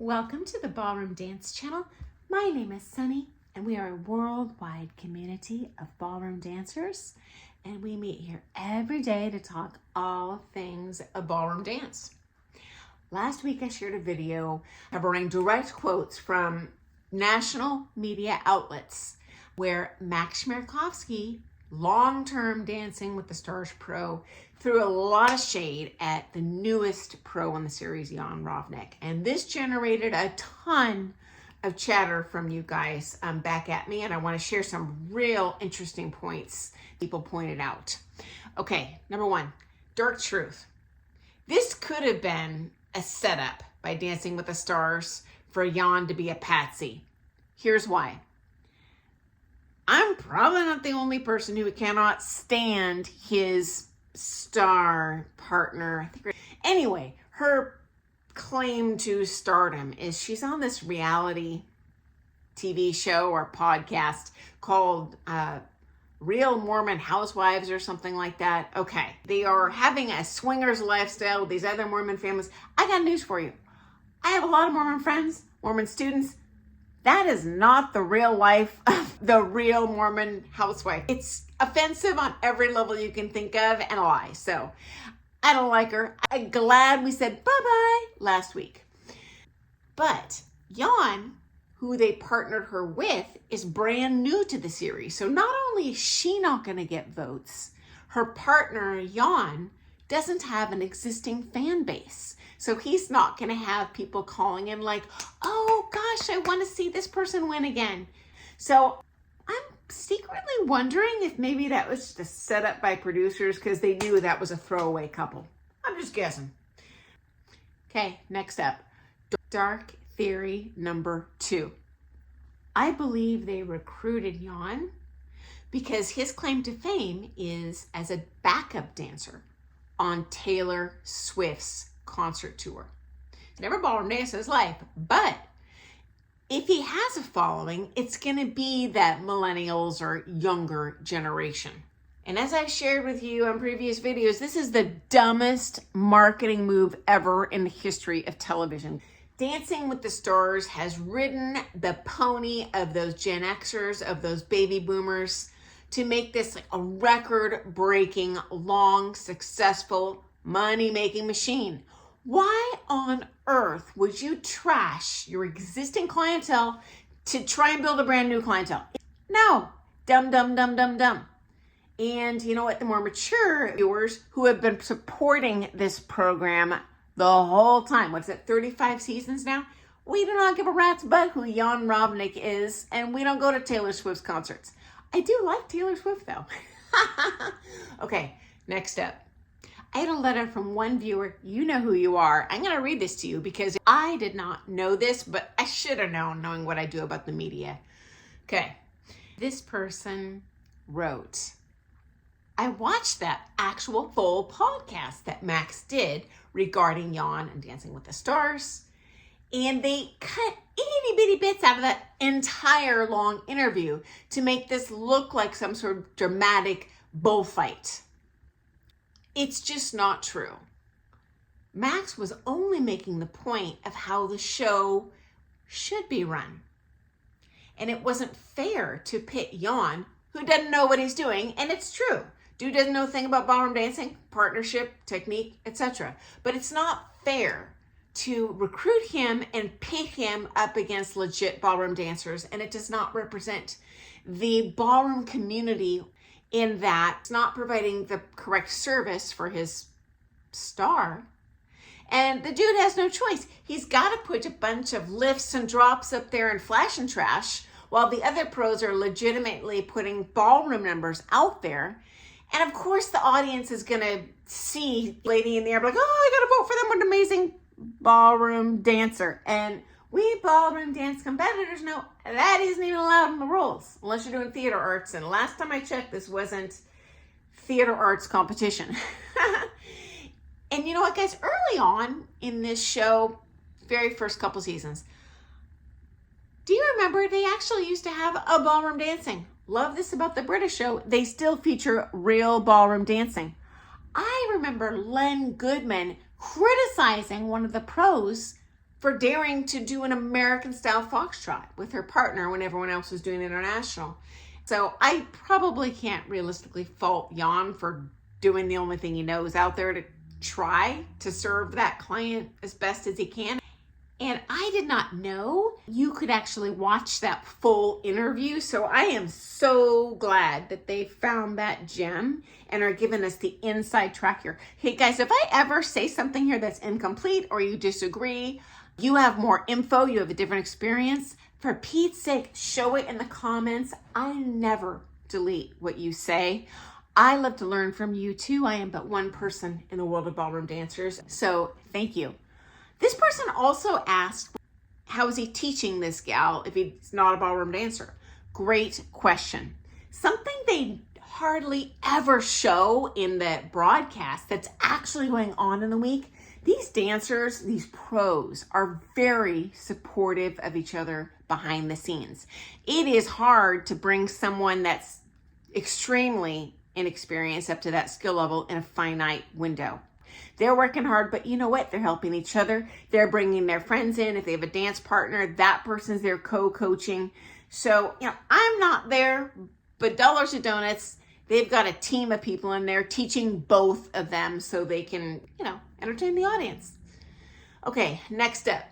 Welcome to the Ballroom Dance Channel. My name is Sunny, and we are a worldwide community of ballroom dancers, and we meet here every day to talk all things a ballroom dance. Last week I shared a video covering direct quotes from national media outlets where Chmerkovskiy, long-term Dancing with the Stars pro, threw a lot of shade at the newest pro on the series, Jan Rovnik. And this generated a ton of chatter from you guys back at me, and I want to share some real interesting points people pointed out. Okay, number one, dark truth. This could have been a setup by Dancing with the Stars for Jan to be a patsy. Here's why. I'm probably not the only person who cannot stand his star partner. Anyway, her claim to stardom is she's on this reality TV show or podcast called Real Mormon Housewives or something like that. Okay, they are having a swingers lifestyle with these other Mormon families. I got news for you. I have a lot of Mormon friends, Mormon students. That is not the real life of the real Mormon housewife. It's offensive on every level you can think of and a lie. So I don't like her. I'm glad we said bye-bye last week. But Jan, who they partnered her with, is brand new to the series. So not only is she not going to get votes, her partner, Jan, doesn't have an existing fan base. So he's not going to have people calling him like, oh gosh, I want to see this person win again. So I'm secretly wondering if maybe that was just a setup by producers because they knew that was a throwaway couple. I'm just guessing. Okay, next up, dark theory number 2. I believe they recruited Jan because his claim to fame is as a backup dancer on Taylor Swift's concert tour. He's never ballroom danced in his life, but if he has a following, it's going to be that millennials or younger generation. And as I shared with you on previous videos, this is the dumbest marketing move ever in the history of television. Dancing with the Stars has ridden the pony of those Gen Xers, of those baby boomers, to make this like a record-breaking, long, successful, money-making machine. Why on earth would you trash your existing clientele to try and build a brand new clientele? No, dumb, dumb, dumb, dumb, dumb. And you know what? The more mature viewers who have been supporting this program the whole time, what's it, 35 seasons now? We do not give a rat's butt who Jan Rovnik is, and we don't go to Taylor Swift's concerts. I do like Taylor Swift though. Okay, next up. I had a letter from one viewer. You know who you are. I'm going to read this to you because I did not know this, but I should have known, knowing what I do about the media. Okay. This person wrote, I watched that actual full podcast that Max did regarding Jan and Dancing with the Stars, and they cut itty bitty bits out of that entire long interview to make this look like some sort of dramatic bullfight. It's just not true. Max was only making the point of how the show should be run. And it wasn't fair to pit Jan, who doesn't know what he's doing, and it's true. Dude doesn't know a thing about ballroom dancing, partnership, technique, etc. But it's not fair to recruit him and pit him up against legit ballroom dancers, and it does not represent the ballroom community in that it's not providing the correct service for his star. And the dude has no choice. He's got to put a bunch of lifts and drops up there and flash and trash while the other pros are legitimately putting ballroom numbers out there. And of course the audience is going to see Lady in the Air like, oh, I got to vote for them. What an amazing ballroom dancer. And we ballroom dance competitors know that isn't even allowed in the rules unless you're doing theater arts. And last time I checked, this wasn't theater arts competition. And you know what, guys? Early on in this show, very first couple seasons, do you remember they actually used to have a ballroom dancing? Love this about the British show. They still feature real ballroom dancing. I remember Len Goodman criticizing one of the pros for daring to do an American style foxtrot with her partner when everyone else was doing international. So I probably can't realistically fault Jan for doing the only thing he knows out there to try to serve that client as best as he can. And I did not know you could actually watch that full interview. So I am so glad that they found that gem and are giving us the inside track here. Hey guys, if I ever say something here that's incomplete or you disagree, you have more info, you have a different experience, for Pete's sake, show it in the comments. I never delete what you say. I love to learn from you too. I am but one person in the world of ballroom dancers. So thank you. This person also asked, how is he teaching this gal if he's not a ballroom dancer? Great question. Something they hardly ever show in the broadcast that's actually going on in the week. These dancers, these pros, are very supportive of each other behind the scenes. It is hard to bring someone that's extremely inexperienced up to that skill level in a finite window. They're working hard, but you know what? They're helping each other. They're bringing their friends in. If they have a dance partner, that person's their co-coaching. So, I'm not there, but dollars to donuts, they've got a team of people in there teaching both of them so they can, entertain the audience. Okay, next up.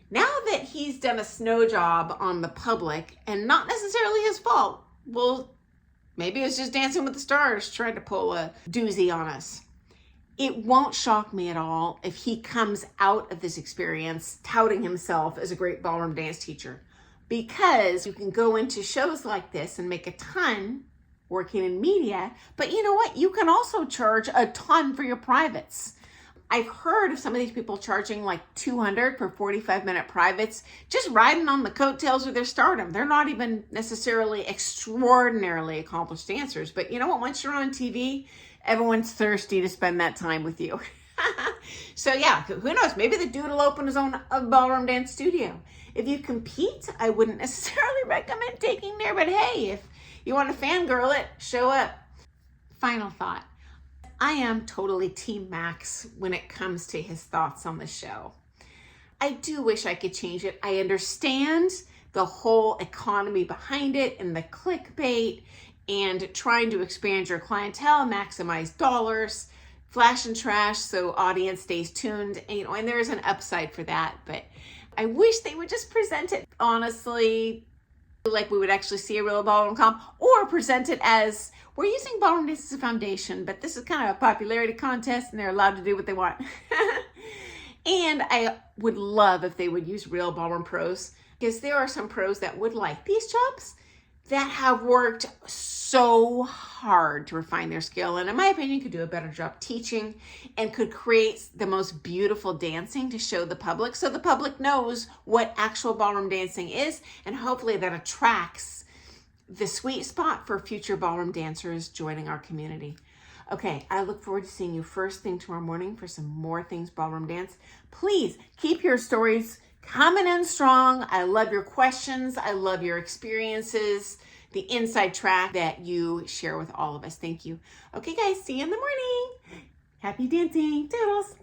Now that he's done a snow job on the public, and not necessarily his fault, well, maybe it's just Dancing with the Stars trying to pull a doozy on us. It won't shock me at all if he comes out of this experience touting himself as a great ballroom dance teacher, because you can go into shows like this and make a ton working in media, but you know what? You can also charge a ton for your privates. I've heard of some of these people charging like $200 for 45-minute privates, just riding on the coattails of their stardom. They're not even necessarily extraordinarily accomplished dancers, but you know what? Once you're on TV, everyone's thirsty to spend that time with you. So yeah, who knows? Maybe the dude will open his own ballroom dance studio. If you compete, I wouldn't necessarily recommend taking there, but hey, if you want to fangirl it, show up. Final thought. I am totally Team Max when it comes to his thoughts on the show. I do wish I could change it. I understand the whole economy behind it and the clickbait and trying to expand your clientele, maximize dollars, flash and trash so audience stays tuned, and there is an upside for that, but I wish they would just present it honestly, like we would actually see a real ballroom comp, or present it as, we're using ballroom dance as a foundation, but this is kind of a popularity contest and they're allowed to do what they want. And I would love if they would use real ballroom pros, because there are some pros that would like these jobs that have worked so hard to refine their skill, and in my opinion could do a better job teaching and could create the most beautiful dancing to show the public, so the public knows what actual ballroom dancing is, and hopefully that attracts the sweet spot for future ballroom dancers joining our community. Okay, I look forward to seeing you first thing tomorrow morning for some more things ballroom dance. Please keep your stories coming in strong. I love your questions. I love your experiences, the inside track that you share with all of us. Thank you. Okay, guys, see you in the morning. Happy dancing. Toodles.